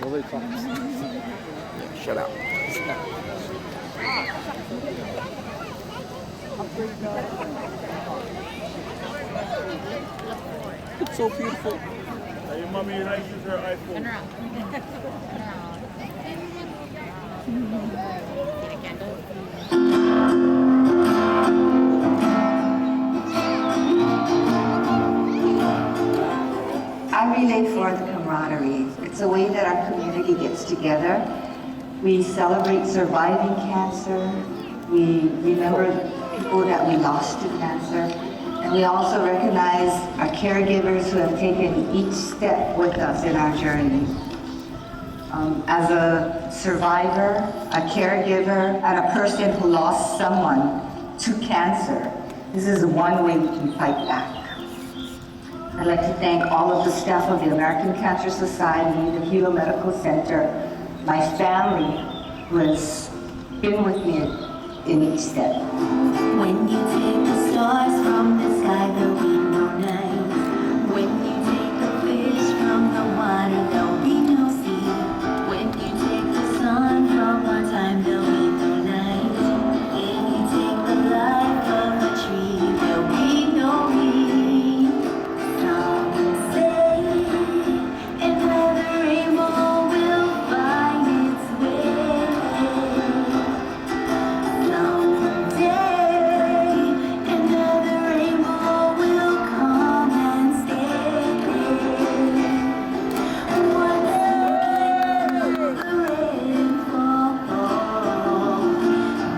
Nobody talks. Yeah, shut up. It's so beautiful. Your mommy likes her iPhone. Turn around. Get a candle. I relay for the camaraderie. It's a way that our community gets together. We celebrate surviving cancer. We remember people that we lost to cancer. And we also recognize our caregivers who have taken each step with us in our journey. As a survivor, a caregiver, and a person who lost someone to cancer, this is one way we can fight back. I'd like to thank all of the staff of the American Cancer Society, the Hilo Medical Center, my family, who has been with me in each step. When you take the stars from the sky, there'll be no night. When you take a fish from the water, there'll be no sea. When you take the sun from our time, there'll be no night. If you take the life of a tree, there'll be no me. Some say another rainbow will find its way. Someday another rainbow will come and stay. Whatever the rainfall,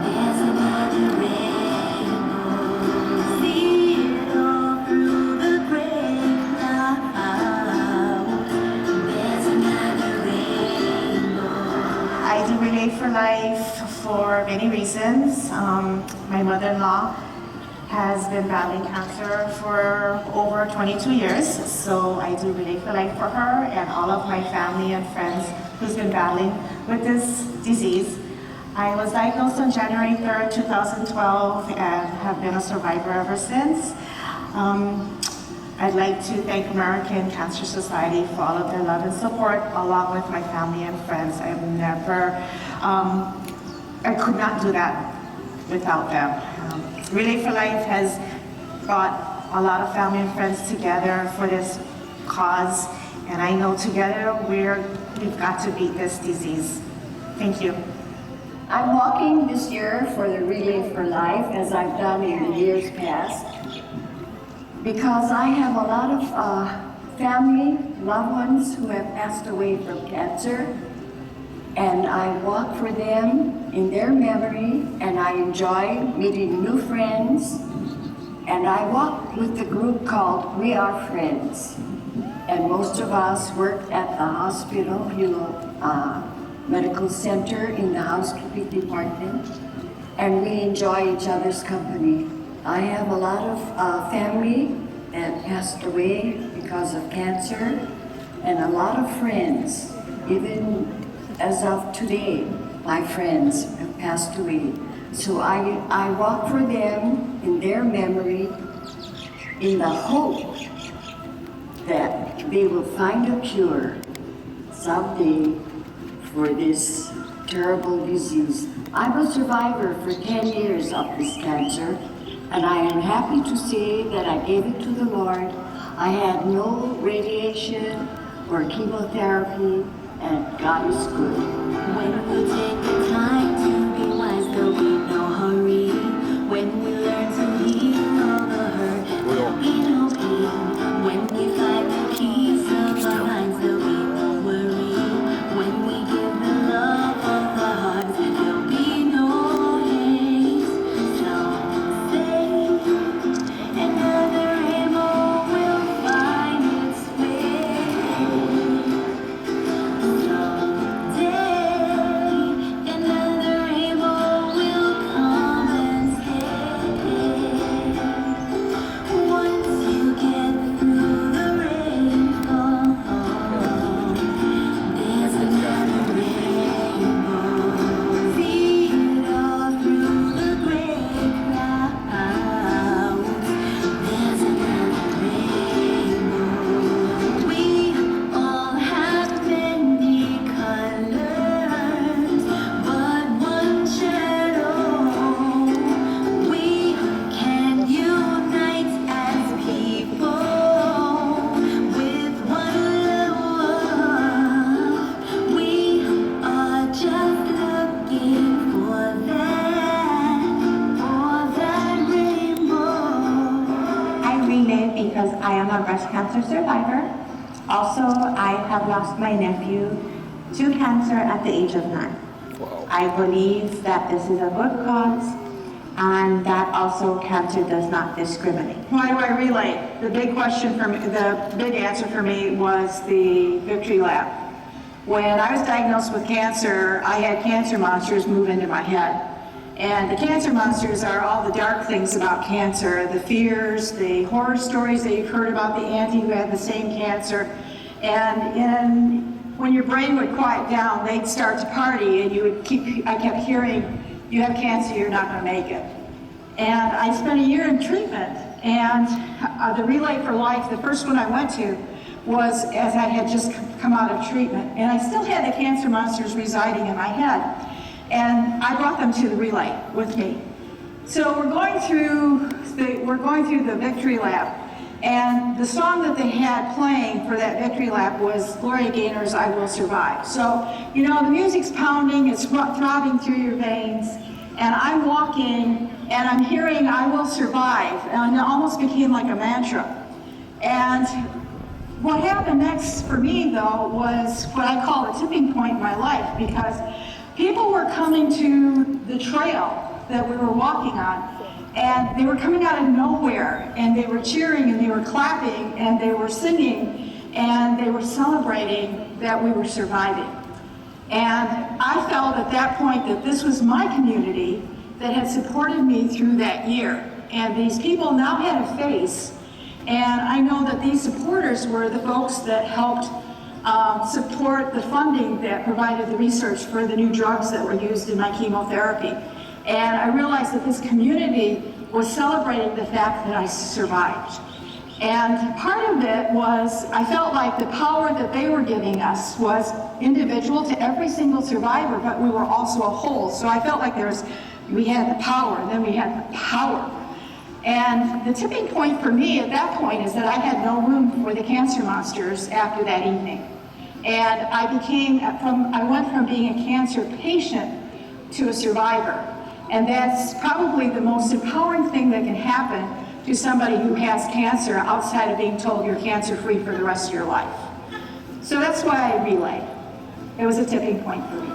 there's another rainbow. See it all through the gray cloud. There's another rainbow. I do Relay for Life for many reasons. My mother-in-law has been battling cancer for over 22 years, so I do Relay for Life for her and all of my family and friends who's been battling with this disease. I was diagnosed on January 3rd, 2012 and have been a survivor ever since. I'd like to thank American Cancer Society for all of their love and support, along with my family and friends. I could not do that without them. Relay for Life has brought a lot of family and friends together for this cause, and I know together we've got to beat this disease. Thank you. I'm walking this year for the Relay for Life, as I've done in the years past, because I have a lot of family, loved ones who have passed away from cancer, and I walk for them in their memory, and I enjoy meeting new friends, and I walk with the group called We Are Friends, and most of us work at the hospital, medical center in the housekeeping department, and we enjoy each other's company. I have a lot of family that passed away because of cancer, and a lot of friends. Even as of today, my friends have passed away. So I walk for them in their memory in the hope that they will find a cure someday for this terrible disease. I'm a survivor for 10 years of this cancer, and I am happy to say that I gave it to the Lord. I had no radiation or chemotherapy, and God is good. When we take the time to be wise, there'll be no hurry. When we learn to heal all the hurt, there'll be no pain. When we find the peace of our minds, there'll be no worry. When we give the love of our hearts, there'll be no hate. Some say another rainbow will find its way. Someday another rainbow will come and stay. breast cancer survivor. Also, I have lost my nephew to cancer at the age of 9. Wow. I believe that this is a good cause, and that also cancer does not discriminate. Why do I relate? The big question for me, the big answer for me was the Victory Lab. When I was diagnosed with cancer, I had cancer monsters move into my head. And the cancer monsters are all the dark things about cancer, the fears, the horror stories that you've heard about the auntie who had the same cancer. And when your brain would quiet down, they'd start to party, and I kept hearing, you have cancer, you're not gonna make it. And I spent a year in treatment, and the Relay for Life, the first one I went to, was as I had just come out of treatment. And I still had the cancer monsters residing in my head. And I brought them to the Relay with me. So we're going through the Victory Lap, and the song that they had playing for that Victory Lap was Gloria Gaynor's I Will Survive. So, you know, the music's pounding, it's throbbing through your veins, and I'm walking and I'm hearing I Will Survive, and it almost became like a mantra. And what happened next for me, though, was what I call a tipping point in my life, because people were coming to the trail that we were walking on, and they were coming out of nowhere, and they were cheering, and they were clapping, and they were singing, and they were celebrating that we were surviving. And I felt at that point that this was my community that had supported me through that year. And these people now had a face, and I know that these supporters were the folks that helped support the funding that provided the research for the new drugs that were used in my chemotherapy. And I realized that this community was celebrating the fact that I survived. And part of it was, I felt like the power that they were giving us was individual to every single survivor, but we were also a whole. So I felt like we had the power, and then we had the power. And the tipping point for me at that point is that I had no room for the cancer monsters after that evening. And I went from being a cancer patient to a survivor. And that's probably the most empowering thing that can happen to somebody who has cancer outside of being told you're cancer-free for the rest of your life. So that's why I relay. It was a tipping point for me.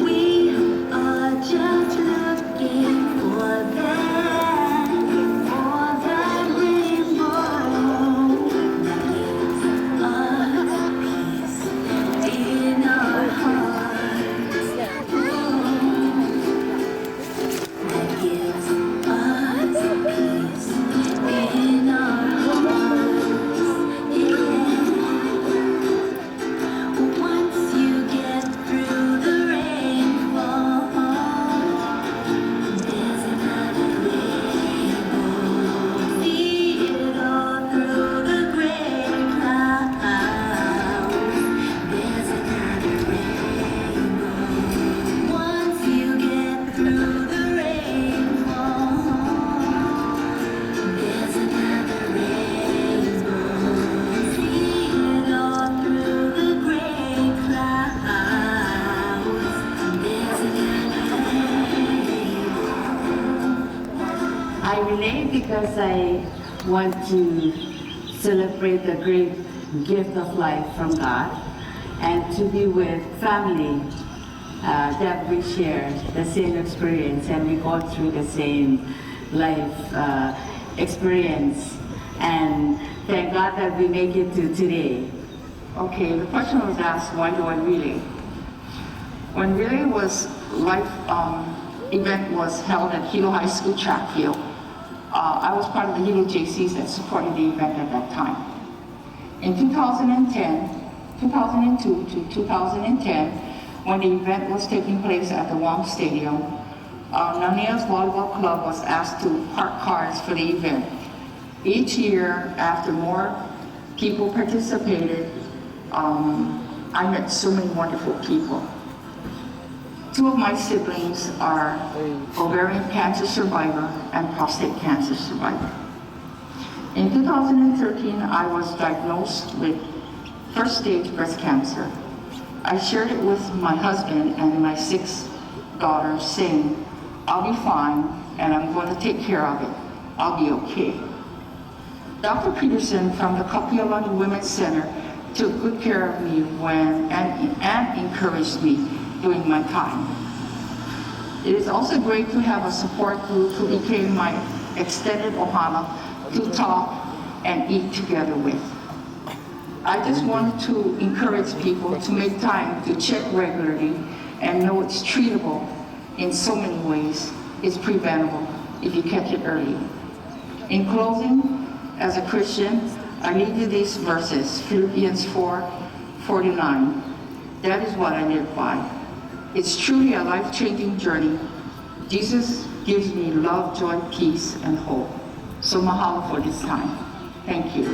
We are just looking for that rainbow that gives us peace in our hearts. That gives us peace in our hearts. Yeah. Once you get through the rainfall, there's another rainbow. See it all through the gray clouds. There's another rainbow. Once you get through the rainfall, there's another rainbow. See it all through the gray clouds. There's another I relate because I want to celebrate the great gift of life from God and to be with family that we share the same experience and we go through the same life experience. And thank God that we make it to today. Okay, the question was asked, why do I relay? When relay was life event was held at Hilo High School track field, I was part of the Hilo JCs that supported the event at that time. In 2002 to 2010, when the event was taking place at the Wong Stadium, Nania's Volleyball Club was asked to park cars for the event. Each year, after more people participated, I met so many wonderful people. Two of my siblings are ovarian cancer survivor and prostate cancer survivor. In 2013, I was diagnosed with first stage breast cancer. I shared it with my husband and my 6 daughters, saying, I'll be fine and I'm going to take care of it. I'll be okay. Dr. Peterson from the Kapiolani Women's Center took good care of me and encouraged me during my time. It is also great to have a support group who became my extended ohana to talk and eat together with. I just wanted to encourage people to make time to check regularly and know it's treatable in so many ways. It's preventable if you catch it early. In closing, as a Christian, I leave you these verses, Philippians 4:49. That is what I live by. It's truly a life-changing journey. Jesus gives me love, joy, peace, and hope. So mahalo for this time. Thank you.